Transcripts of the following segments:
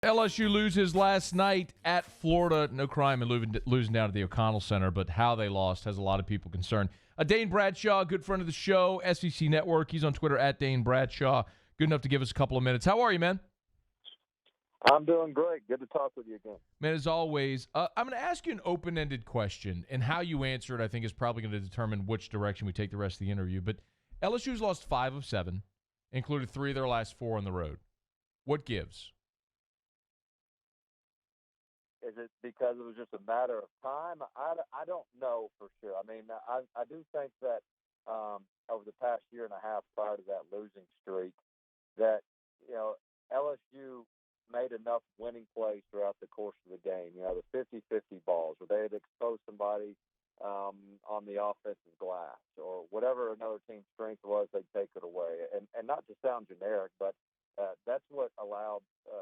LSU loses last night at Florida. No crime in losing down to the O'Connell Center, but how they lost has a lot of people concerned. Dane Bradshaw, good friend of the show, SEC Network. He's on Twitter at Dane Bradshaw. Good enough to give us a couple of minutes. How are you, man? I'm doing great. Good to talk with you again. Man, as always, I'm going to ask you an open-ended question, and how you answer it, I think, is probably going to determine which direction we take the rest of the interview. But LSU's lost 5 of 7, included 3 of their last 4 on the road. What gives? Is it because it was just a matter of time? I don't know for sure. I mean, I do think that over the past year and a half prior to that losing streak, that, LSU made enough winning plays throughout the course of the game. The 50-50 balls where they had exposed somebody on the offensive glass or whatever another team's strength was, they'd take it away. And not to sound generic, but that's what allowed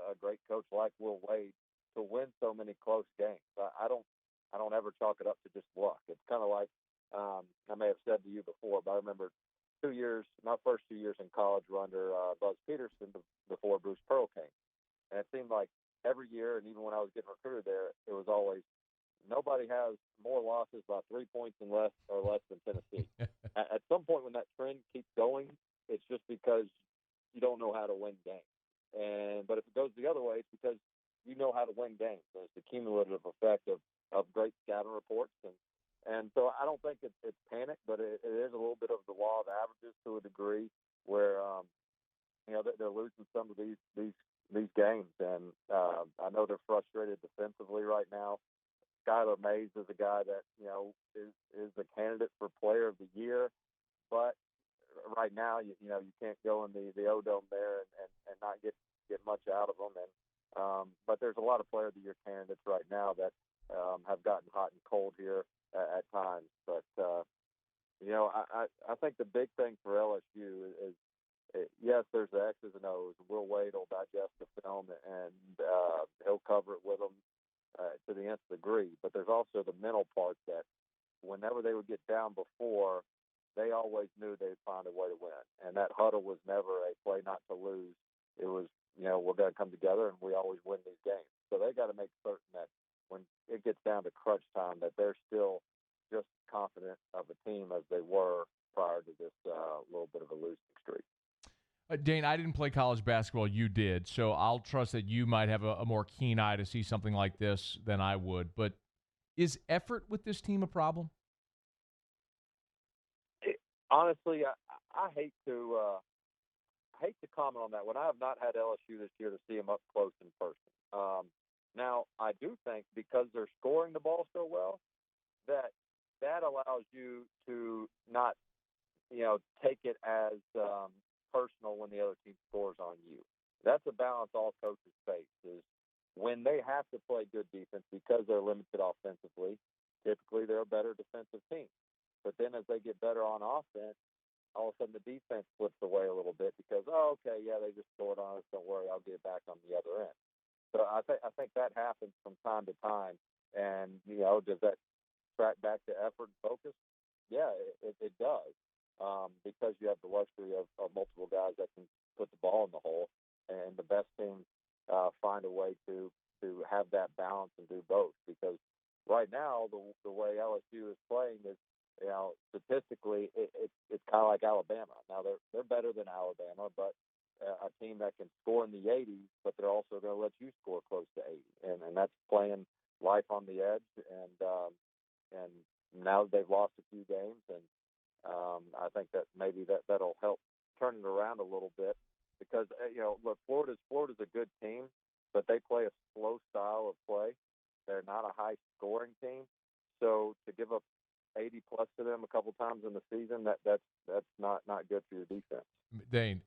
a great coach like Will Wade to win so many close games. I don't ever chalk it up to just luck. It's kind of like I may have said to you before, but I remember my first 2 years in college were under Buzz Peterson before Bruce Pearl came. And it seemed like every year, and even when I was getting recruited there, it was always nobody has more losses by 3 points than less than Tennessee. At some point when that trend keeps going, it's just because you don't know how to win games. But if it goes the other way, it's because you know how to win games. So it's the cumulative effect of great scouting reports. And so I don't think it's panic, but it is a little bit of the law of averages to a degree where, they're losing some of these games. And I know they're frustrated defensively right now. Skylar Mays is a guy that, is the candidate for player of the year. But right now, you can't go in the O-Dome there and not get much out of them. But there's a lot of player of the year candidates right now that have gotten hot and cold here at times. But, I think the big thing for LSU is yes, there's the X's and O's. Will Wade will digest the film and he'll cover it with them to the nth degree. But there's also the mental part that whenever they would get down before, they always knew they'd find a way to win. And that huddle was never a play not to lose. It was, we're going to come together and we always win these games. So they got to make certain that when it gets down to crunch time, that they're still just confident of a team as they were prior to this little bit of a losing streak. Dane, I didn't play college basketball. You did, so I'll trust that you might have a more keen eye to see something like this than I would. But is effort with this team a problem? Honestly, I hate to comment on that when I have not had LSU this year to see them up close in person. Now, I do think because they're scoring the ball so well that allows you to not, take it as personal when the other team scores on you. That's a balance all coaches face is when they have to play good defense because they're limited offensively, typically they're a better defensive team. But then as they get better on offense, all of a sudden the defense slips away a little bit because, they just scored on us. Don't worry, I'll get back on the other end. So I think that happens from time to time. And, does that track back to effort and focus? Yeah, it does. Because you have the luxury of multiple guys that can put the ball in the hole, and the best teams find a way to have that balance and do both. Because right now, the way LSU is playing is, statistically, it's kind of like Alabama. Now they're better than Alabama, but a team that can score in the 80s, but they're also going to let you score close to 80, and that's playing life on the edge. And now they've lost a few games, and I think that maybe that'll help turn it around a little bit because, look, Florida's a good team, but they play a slow style of play. They're not a high-scoring team. So to give up 80-plus to them a couple times in the season, that's not good for your defense. Dane,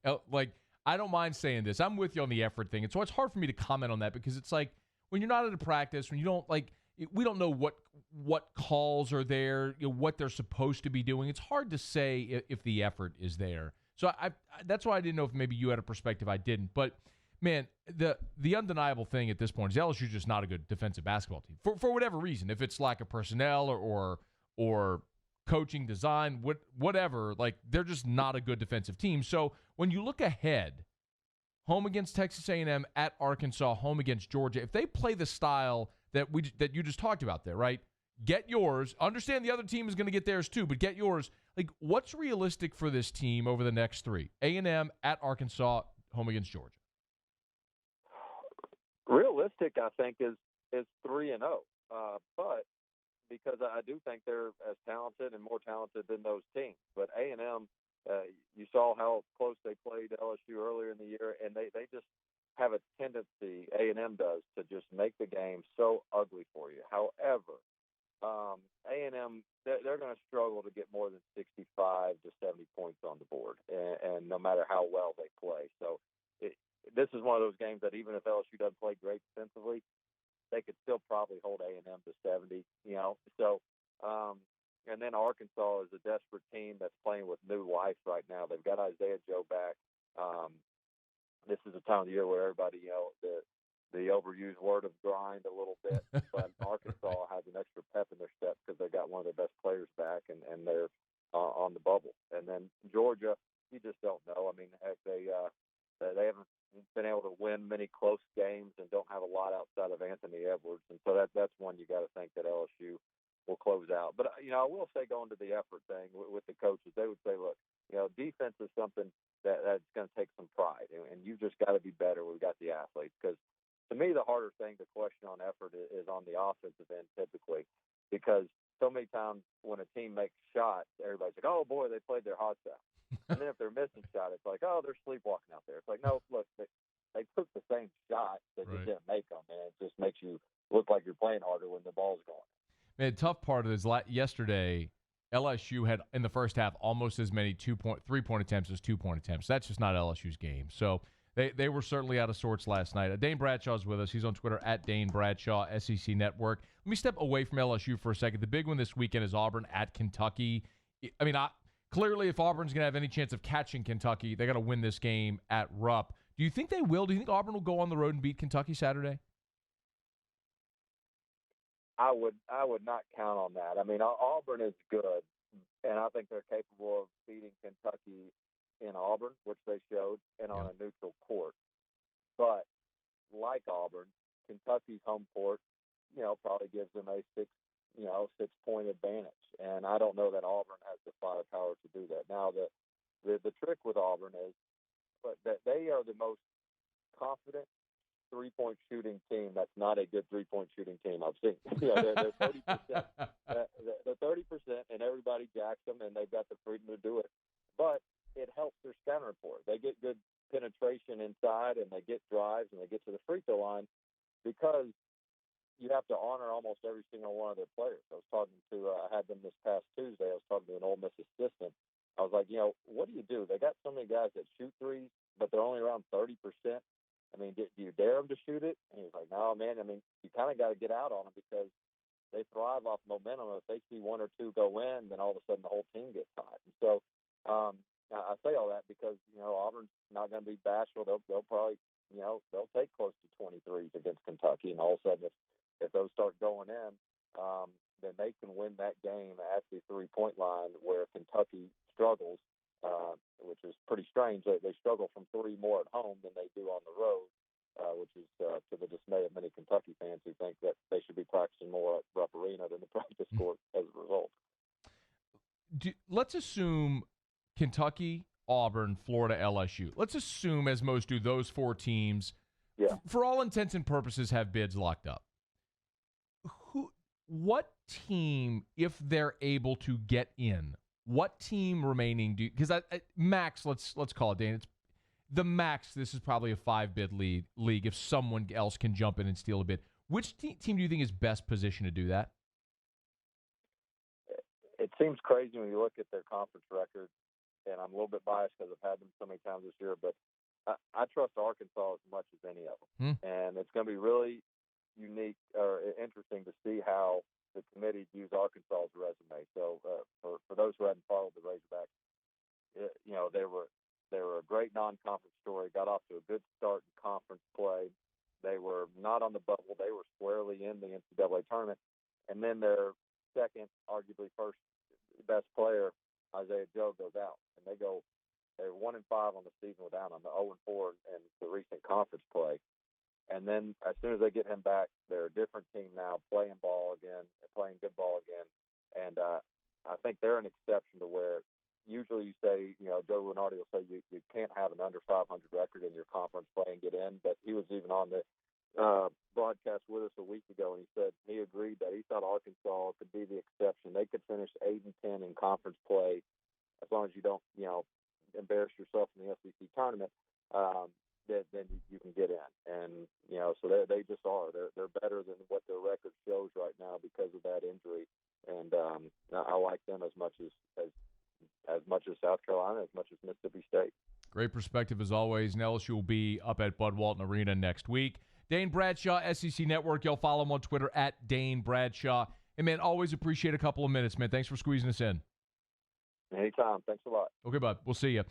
I don't mind saying this. I'm with you on the effort thing. And so it's hard for me to comment on that because it's like when you're not at a practice, when you don't we don't know what calls are there, what they're supposed to be doing. It's hard to say if the effort is there. So that's why I didn't know if maybe you had a perspective I didn't. But, man, the undeniable thing at this point is LSU's just not a good defensive basketball team for whatever reason. If it's lack of personnel or coaching, design, whatever, they're just not a good defensive team. So when you look ahead, home against Texas A&M, at Arkansas, home against Georgia. If they play the style that you just talked about there, right? Get yours. Understand the other team is going to get theirs too, but get yours. Like, what's realistic for this team over the next three? A&M, at Arkansas, home against Georgia. Realistic, I think, is 3-0. But because I do think they're as talented and more talented than those teams. But A&M, you saw how close they played LSU earlier in the year, and they just have a tendency, A&M does, to just make the game so ugly for you. However, A&M, they're going to struggle to get more than 65 to 70 points on the board, and no matter how well they play. So this is one of those games that even if LSU doesn't play great defensively, they could still probably hold A&M to 70, So, and then Arkansas is a desperate team that's playing with new life right now. They've got Isaiah Joe back. This is a time of the year where everybody, the overused word of grind a little bit, but Arkansas has an extra pep in their step because they got one of their best players back, and they're on the bubble. And then Georgia, you just don't know. I mean, heck, they haven't been able to win many close games and don't have a lot outside of Anthony Edwards, and so that's one you got to think that LSU will close out. But I will say, going to the effort thing with the coaches, they would say, look, defense is something that's going to take some pride, and you've just got to be better. We've got the athletes, because to me, the harder thing to question on effort is on the offensive end typically, because so many times when a team makes shots, everybody's like, oh, boy, they played their hearts out. And then if they're missing shot, it's like, oh, they're sleepwalking out there. It's like, no, look, they took the same shot. They just didn't make them, and it just makes you look like you're playing harder when the ball's going. Man, the tough part is yesterday, LSU had, in the first half, almost as many 3-point attempts as 2-point attempts. That's just not LSU's game. So they were certainly out of sorts last night. Dane Bradshaw's with us. He's on Twitter, at Dane Bradshaw, SEC Network. Let me step away from LSU for a second. The big one this weekend is Auburn at Kentucky. I mean, clearly, if Auburn's going to have any chance of catching Kentucky, they got to win this game at Rupp. Do you think they will? Do you think Auburn will go on the road and beat Kentucky Saturday? I would not count on that. I mean, Auburn is good, and I think they're capable of beating Kentucky in Auburn, which they showed, and on a neutral court. But like Auburn, Kentucky's home court, probably gives them a 6-point advantage, and I don't know that Auburn has the firepower to do that. Now, the trick with Auburn is that they are the most confident three-point shooting team that's not a good three-point shooting team I've seen. They're 30%. They're 30%, and everybody jacks them, and they've got the freedom to do it. But it helps their scouting report. They get good penetration inside, and they get drives, and they get to the free throw line, because you have to honor almost every single one of their players. I had them this past Tuesday. I was talking to an Ole Miss assistant. I was like, what do? They got so many guys that shoot threes, but they're only around 30%. I mean, do you dare them to shoot it? And he was like, no, man. I mean, you kind of got to get out on them, because they thrive off momentum. If they see one or two go in, then all of a sudden the whole team gets hot. And so I say all that because, Auburn's not going to be bashful. They'll probably, they'll take close to 23s against Kentucky. And all of a sudden, if those start going in, then they can win that game at the three-point line, where Kentucky struggles, which is pretty strange. They struggle from three more at home than they do on the road, which is to the dismay of many Kentucky fans who think that they should be practicing more at Rupp Arena than the practice court as a result. Let's assume Kentucky, Auburn, Florida, LSU. Let's assume, as most do, those four teams, for all intents and purposes, have bids locked up. What team, if they're able to get in, what team remaining do? Because max, let's call it, Dane. It's the max. This is probably a 5-bid league. If someone else can jump in and steal a bid, which team do you think is best positioned to do that? It seems crazy when you look at their conference record, and I'm a little bit biased because I've had them so many times this year, but I trust Arkansas as much as any of them, and it's going to be really unique or interesting to see how the committee views Arkansas's resume. So for those who hadn't followed the Razorbacks, they were a great non-conference story. Got off to a good start in conference play. They were not on the bubble. They were squarely in the NCAA tournament, and then their second, arguably first best player, Isaiah Joe, goes out, and they go They're 1-5 on the season without him, 0-4 in the recent conference play. And then as soon as they get him back, they're a different team now, playing ball again, playing good ball again. And I think they're an exception to where usually you say, Joe Lunardi will say you can't have an under 500 record in your conference play and get in. But he was even on the broadcast with us a week ago, and he said he agreed that he thought Arkansas could be the exception. They could finish 8-10 in conference play as long as you don't, embarrass yourself in the SEC tournament. Then you can get in, and so they just are. They're better than what their record shows right now because of that injury, and I like them as much as South Carolina, as much as Mississippi State. Great perspective as always. And LSU will be up at Bud Walton Arena next week. Dane Bradshaw, SEC Network. Y'all follow him on Twitter at Dane Bradshaw. And man, always appreciate a couple of minutes, man. Thanks for squeezing us in. Anytime. Thanks a lot. Okay, bud. We'll see you.